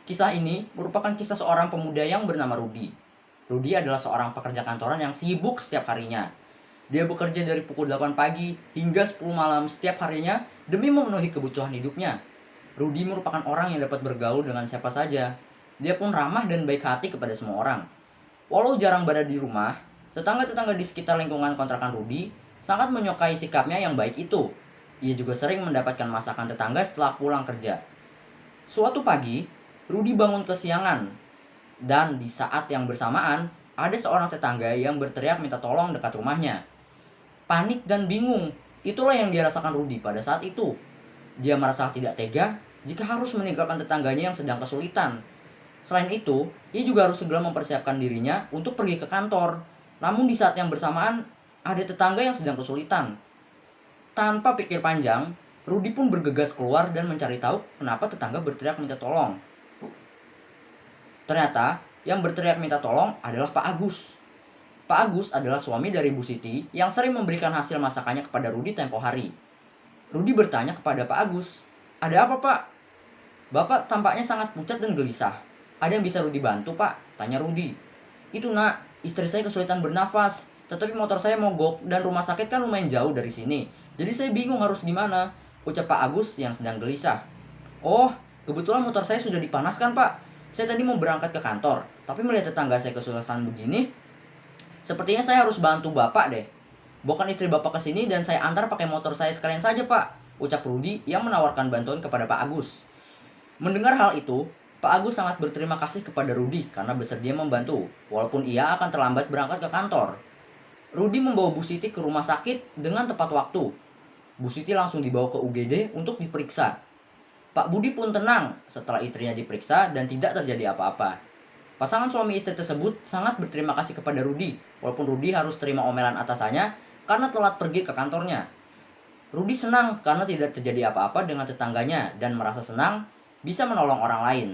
Kisah ini merupakan kisah seorang pemuda yang bernama Rudy. Rudy adalah seorang pekerja kantoran yang sibuk setiap harinya. Dia bekerja dari pukul 8 pagi hingga 10 malam setiap harinya demi memenuhi kebutuhan hidupnya. Rudy merupakan orang yang dapat bergaul dengan siapa saja. Dia pun ramah dan baik hati kepada semua orang. Walau jarang berada di rumah, tetangga-tetangga di sekitar lingkungan kontrakan Rudy sangat menyukai sikapnya yang baik itu. Ia juga sering mendapatkan masakan tetangga setelah pulang kerja. Suatu pagi, Rudy bangun kesiangan, dan di saat yang bersamaan, ada seorang tetangga yang berteriak minta tolong dekat rumahnya. Panik dan bingung, itulah yang dia rasakan Rudy pada saat itu. Dia merasa tidak tega jika harus meninggalkan tetangganya yang sedang kesulitan. Selain itu, ia juga harus segera mempersiapkan dirinya untuk pergi ke kantor. Namun di saat yang bersamaan, ada tetangga yang sedang kesulitan. Tanpa pikir panjang, Rudy pun bergegas keluar dan mencari tahu kenapa tetangga berteriak minta tolong. Ternyata, yang berteriak minta tolong adalah Pak Agus. Pak Agus adalah suami dari Bu Siti yang sering memberikan hasil masakannya kepada Rudy tempo hari. Rudy bertanya kepada Pak Agus, "Ada apa, Pak?" "Bapak tampaknya sangat pucat dan gelisah. Ada yang bisa Rudy bantu, Pak?" tanya Rudy. "Itu, Nak, istri saya kesulitan bernafas, tetapi motor saya mogok dan rumah sakit kan lumayan jauh dari sini. Jadi saya bingung harus gimana," ucap Pak Agus yang sedang gelisah. "Oh, kebetulan motor saya sudah dipanaskan, Pak. Saya tadi mau berangkat ke kantor, tapi melihat tetangga saya kesulitan begini, sepertinya saya harus bantu Bapak deh. Bawakan istri Bapak ke sini dan saya antar pakai motor saya sekalian saja, Pak," ucap Rudy yang menawarkan bantuan kepada Pak Agus. Mendengar hal itu, Pak Agus sangat berterima kasih kepada Rudy karena bersedia membantu, walaupun ia akan terlambat berangkat ke kantor. Rudy membawa Bu Siti ke rumah sakit dengan tepat waktu. Bu Siti langsung dibawa ke UGD untuk diperiksa. Pak Budi pun tenang setelah istrinya diperiksa dan tidak terjadi apa-apa. Pasangan suami istri tersebut sangat berterima kasih kepada Rudy, walaupun Rudy harus terima omelan atasannya karena telat pergi ke kantornya. Rudy senang karena tidak terjadi apa-apa dengan tetangganya dan merasa senang bisa menolong orang lain.